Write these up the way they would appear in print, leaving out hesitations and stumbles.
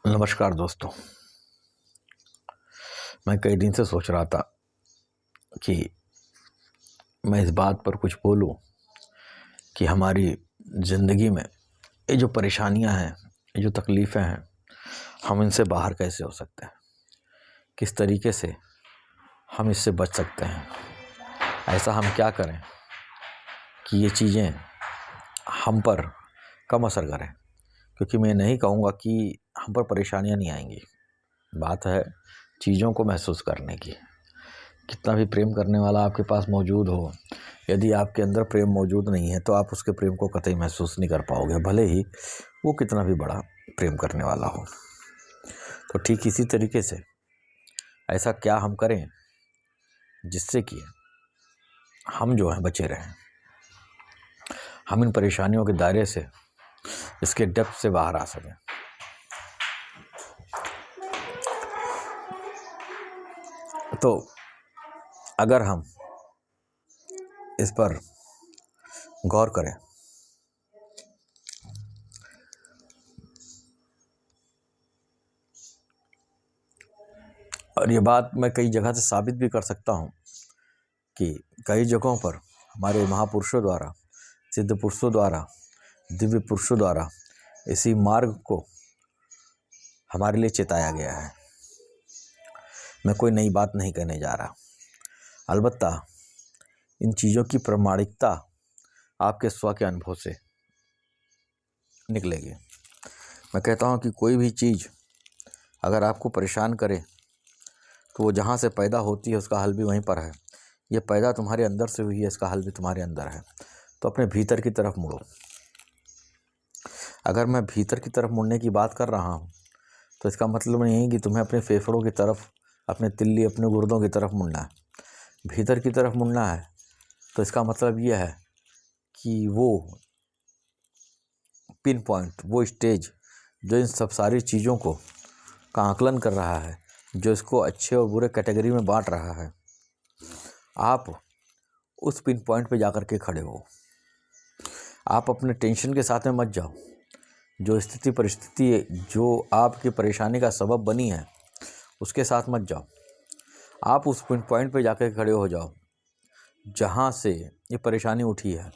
नमस्कार दोस्तों। मैं कई दिन से सोच रहा था कि मैं इस बात पर कुछ बोलूं कि हमारी ज़िंदगी में ये जो परेशानियां हैं, ये जो तकलीफ़ें हैं, हम इनसे बाहर कैसे हो सकते हैं, किस तरीके से हम इससे बच सकते हैं। ऐसा हम क्या करें कि ये चीज़ें हम पर कम असर करें। क्योंकि मैं नहीं कहूँगा कि हम पर परेशानियां नहीं आएंगी, बात है चीज़ों को महसूस करने की। कितना भी प्रेम करने वाला आपके पास मौजूद हो, यदि आपके अंदर प्रेम मौजूद नहीं है तो आप उसके प्रेम को कतई महसूस नहीं कर पाओगे, भले ही वो कितना भी बड़ा प्रेम करने वाला हो। तो ठीक इसी तरीके से ऐसा क्या हम करें जिससे कि हम जो हैं बचे रहें, हम इन परेशानियों के दायरे से, इसके डेप्थ से बाहर आ सकें। तो अगर हम इस पर गौर करें और ये बात मैं कई जगह से साबित भी कर सकता हूँ कि कई जगहों पर हमारे महापुरुषों द्वारा, सिद्ध पुरुषों द्वारा, दिव्य पुरुषों द्वारा इसी मार्ग को हमारे लिए चेताया गया है। मैं कोई नई बात नहीं कहने जा रहा, अलबत्ता इन चीज़ों की प्रामाणिकता आपके स्व के अनुभव से निकलेगी। मैं कहता हूँ कि कोई भी चीज़ अगर आपको परेशान करे तो वो जहाँ से पैदा होती है उसका हल भी वहीं पर है। ये पैदा तुम्हारे अंदर से हुई है, इसका हल भी तुम्हारे अंदर है। तो अपने भीतर की तरफ मुड़ो। अगर मैं भीतर की तरफ मुड़ने की बात कर रहा हूँ तो इसका मतलब नहीं है कि तुम्हें अपने फेफड़ों की तरफ, अपने तिल्ली, अपने गुर्दों की तरफ मुड़ना है। भीतर की तरफ मुड़ना है तो इसका मतलब यह है कि वो पिन पॉइंट, वो स्टेज जो इन सब सारी चीज़ों को का आकलन कर रहा है, जो इसको अच्छे और बुरे कैटेगरी में बांट रहा है, आप उस पिन पॉइंट पे जाकर के खड़े हो। आप अपने टेंशन के साथ में मत जाओ। जो स्थिति परिस्थिति जो आपकी परेशानी का सबब बनी है उसके साथ मत जाओ। आप उस पिन पॉइंट पे जाकर खड़े हो जाओ जहाँ से ये परेशानी उठी है।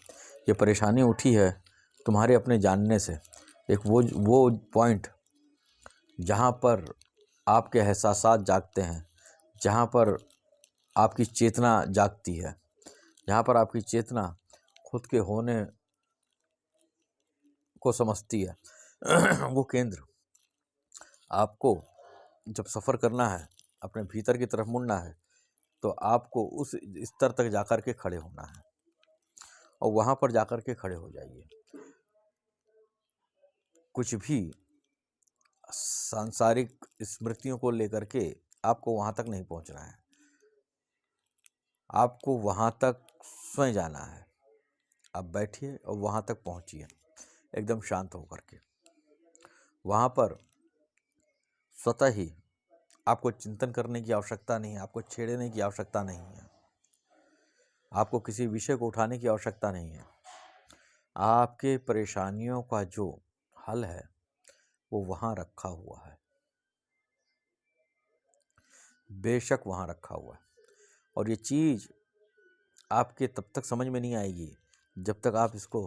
ये परेशानी उठी है तुम्हारे अपने जानने से। एक वो पॉइंट जहाँ पर आपके एहसासात जागते हैं, जहाँ पर आपकी चेतना जागती है, जहाँ पर आपकी चेतना खुद के होने को समझती है वो केंद्र आपको जब सफ़र करना है, अपने भीतर की तरफ मुड़ना है, तो आपको उस स्तर तक जाकर के खड़े होना है और वहाँ पर जाकर के खड़े हो जाइए। कुछ भी सांसारिक स्मृतियों को लेकर के आपको वहाँ तक नहीं पहुँचना है। आपको वहाँ तक स्वयं जाना है। आप बैठिए और वहाँ तक पहुँचिए एकदम शांत होकर के। वहाँ पर स्वतः ही आपको चिंतन करने की आवश्यकता नहीं है, आपको छेड़ने की आवश्यकता नहीं है, आपको किसी विषय को उठाने की आवश्यकता नहीं है। आपके परेशानियों का जो हल है वो वहाँ रखा हुआ है, बेशक वहाँ रखा हुआ है। और ये चीज़ आपके तब तक समझ में नहीं आएगी जब तक आप इसको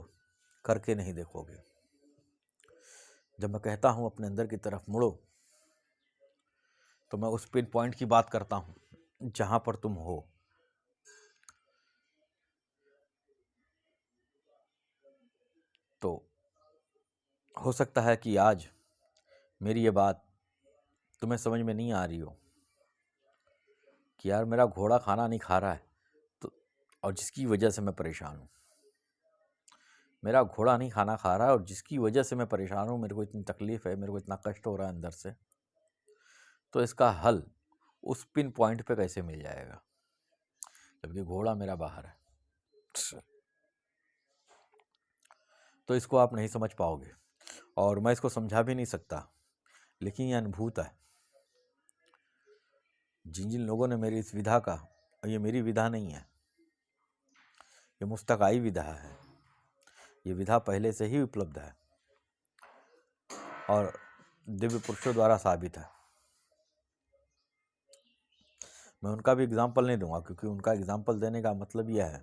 करके नहीं देखोगे। जब मैं कहता हूँ अपने अंदर की तरफ मुड़ो तो मैं उस पिन पॉइंट की बात करता हूँ जहाँ पर तुम हो। तो हो सकता है कि आज मेरी ये बात तुम्हें समझ में नहीं आ रही हो कि यार मेरा घोड़ा खाना नहीं खा रहा है, तो और जिसकी वजह से मैं परेशान हूँ। मेरा घोड़ा नहीं खाना खा रहा है और जिसकी वजह से मैं परेशान हूँ, मेरे को इतनी तकलीफ़ है, मेरे को इतना कष्ट हो रहा है अंदर से। तो इसका हल उस पिन पॉइंट पे कैसे मिल जाएगा जबकि घोड़ा मेरा बाहर है। तो इसको आप नहीं समझ पाओगे और मैं इसको समझा भी नहीं सकता, लेकिन ये अनुभूत है। जिन जिन लोगों ने मेरी इस विधा का, और ये मेरी विधा नहीं है, ये मुस्तकाई विधा है, ये विधा पहले से ही उपलब्ध है और दिव्य पुरुषों द्वारा साबित है। मैं उनका भी एग्जाम्पल नहीं दूंगा, क्योंकि उनका एग्जाम्पल देने का मतलब यह है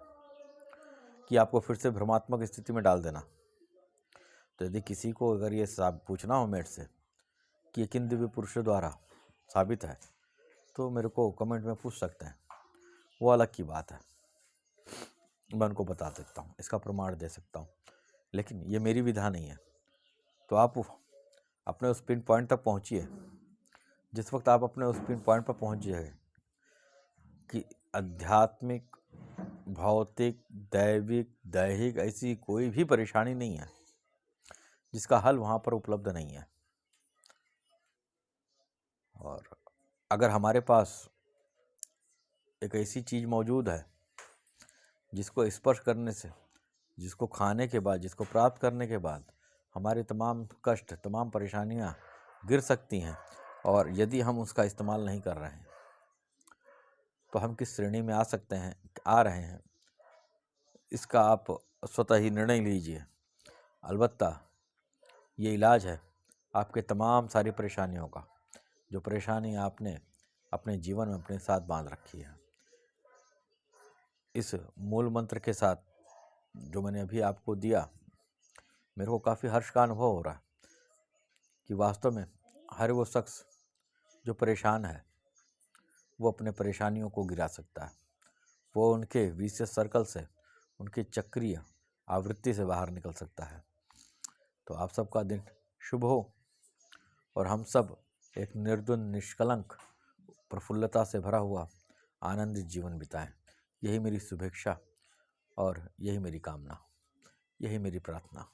कि आपको फिर से भ्रमात्मक स्थिति में डाल देना। तो यदि किसी को अगर ये पूछना हो मेरे से कि ये किन दिव्य पुरुषों द्वारा साबित है, तो मेरे को कमेंट में पूछ सकते हैं, वो अलग की बात है, मैं उनको बता सकता हूँ, इसका प्रमाण दे सकता हूँ, लेकिन ये मेरी विधा नहीं है। तो आप अपने उस पिन पॉइंट तक पहुँचिए। जिस वक्त आप अपने उस पिन पॉइंट पर पहुँच जाएंगे कि आध्यात्मिक, भौतिक, दैविक, दैहिक ऐसी कोई भी परेशानी नहीं है जिसका हल वहाँ पर उपलब्ध नहीं है। और अगर हमारे पास एक ऐसी चीज़ मौजूद है जिसको स्पर्श करने से, जिसको खाने के बाद, जिसको प्राप्त करने के बाद हमारे तमाम कष्ट, तमाम परेशानियाँ गिर सकती हैं, और यदि हम उसका इस्तेमाल नहीं कर रहे हैं तो हम किस श्रेणी में आ सकते हैं, आ रहे हैं, इसका आप स्वतः ही निर्णय लीजिए। अलबत्ता ये इलाज है आपके तमाम सारी परेशानियों का, जो परेशानी आपने अपने जीवन में अपने साथ बांध रखी है। इस मूल मंत्र के साथ जो मैंने अभी आपको दिया, मेरे को काफ़ी हर्ष का अनुभव हो रहा है कि वास्तव में हर वो शख्स जो परेशान है वो अपने परेशानियों को गिरा सकता है, वो उनके विशेष सर्कल से, उनकी चक्रीय आवृत्ति से बाहर निकल सकता है। तो आप सबका दिन शुभ हो और हम सब एक निर्धुन, निष्कलंक, प्रफुल्लता से भरा हुआ आनंदित जीवन बिताएं। यही मेरी शुभेच्छा और यही मेरी कामना, यही मेरी प्रार्थना।